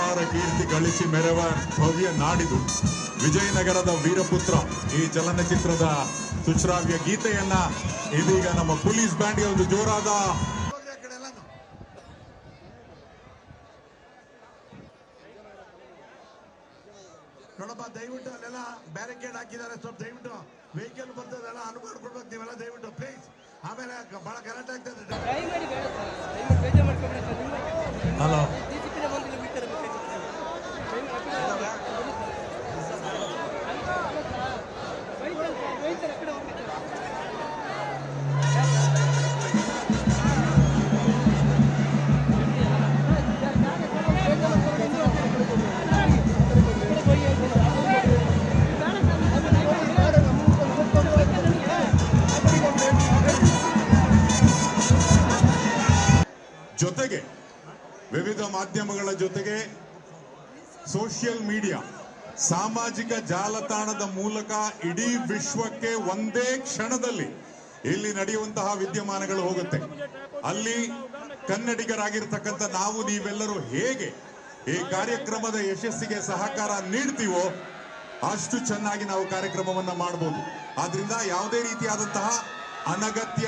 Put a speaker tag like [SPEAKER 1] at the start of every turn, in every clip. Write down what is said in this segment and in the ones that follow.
[SPEAKER 1] ಅಪಾರ ಕೀರ್ತಿ ಗಳಿಸಿ ಮೆರವ ಭವ್ಯ ನಾಡಿದು ವಿಜಯನಗರದ ವೀರಪುತ್ರ ಈ ಚಲನಚಿತ್ರದ ಸುಶ್ರಾವ್ಯ ಗೀತೆಯನ್ನ ಇದೀಗ ನಮ್ಮ ಪೊಲೀಸ್ ಬ್ಯಾಂಡ್ಗೆ ಒಂದು ಜೋರಾದ
[SPEAKER 2] ನೋಡಪ್ಪ, ದಯವಿಟ್ಟು ಅಲ್ಲೆಲ್ಲ ಬ್ಯಾರಿಕೇಡ್ ಹಾಕಿದ್ದಾರೆ. ಸ್ವಲ್ಪ ದಯವಿಟ್ಟು ವೆಹಿಕಲ್ ಬರ್ತದೆಲ್ಲ ಅನುಮಾಡ್ಕೊಡ್ಬೇಕು ನೀವೆಲ್ಲ ದಯವಿಟ್ಟು ಪ್ಲೀಸ್. ಆಮೇಲೆ ಬಹಳ ಗಲಾಟೆ ಆಗ್ತದೆ.
[SPEAKER 1] ಹಲೋ, ಜೊತೆಗೆ ವಿವಿಧ ಮಾಧ್ಯಮಗಳ ಜೊತೆಗೆ ಸೋಷಿಯಲ್ ಮೀಡಿಯಾ ಸಾಮಾಜಿಕ ಜಾಲತಾಣದ ಮೂಲಕ ಇಡೀ ವಿಶ್ವಕ್ಕೆ ಒಂದೇ ಕ್ಷಣದಲ್ಲಿ ಇಲ್ಲಿ ನಡೆಯುವಂತಹ ವಿದ್ಯಮಾನಗಳು ಹೋಗುತ್ತೆ. ಅಲ್ಲಿ ಕನ್ನಡಿಗರಾಗಿರ್ತಕ್ಕಂಥ ನಾವು ನೀವೆಲ್ಲರೂ ಹೇಗೆ ಈ ಕಾರ್ಯಕ್ರಮದ ಯಶಸ್ಸಿಗೆ ಸಹಕಾರ ನೀಡ್ತೀವೋ ಅಷ್ಟು ಚೆನ್ನಾಗಿ ನಾವು ಕಾರ್ಯಕ್ರಮವನ್ನ ಮಾಡಬಹುದು. ಆದ್ರಿಂದ ಯಾವುದೇ ರೀತಿಯಾದಂತಹ ಅನಗತ್ಯ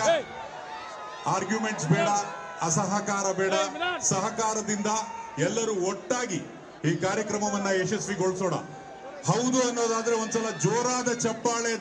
[SPEAKER 1] ಆರ್ಗ್ಯುಮೆಂಟ್ಸ್ ಬೇಡ, ಅಸಹಕಾರ ಬೇಡ. ಸಹಕಾರದಿಂದ ಎಲ್ಲರೂ ಒಟ್ಟಾಗಿ ಈ ಕಾರ್ಯಕ್ರಮವನ್ನ ಯಶಸ್ವಿಗೊಳಿಸೋಣ. ಹೌದು ಅನ್ನೋದಾದ್ರೆ ಒಂದ್ಸಲ ಜೋರಾದ ಚಪ್ಪಾಳೆ.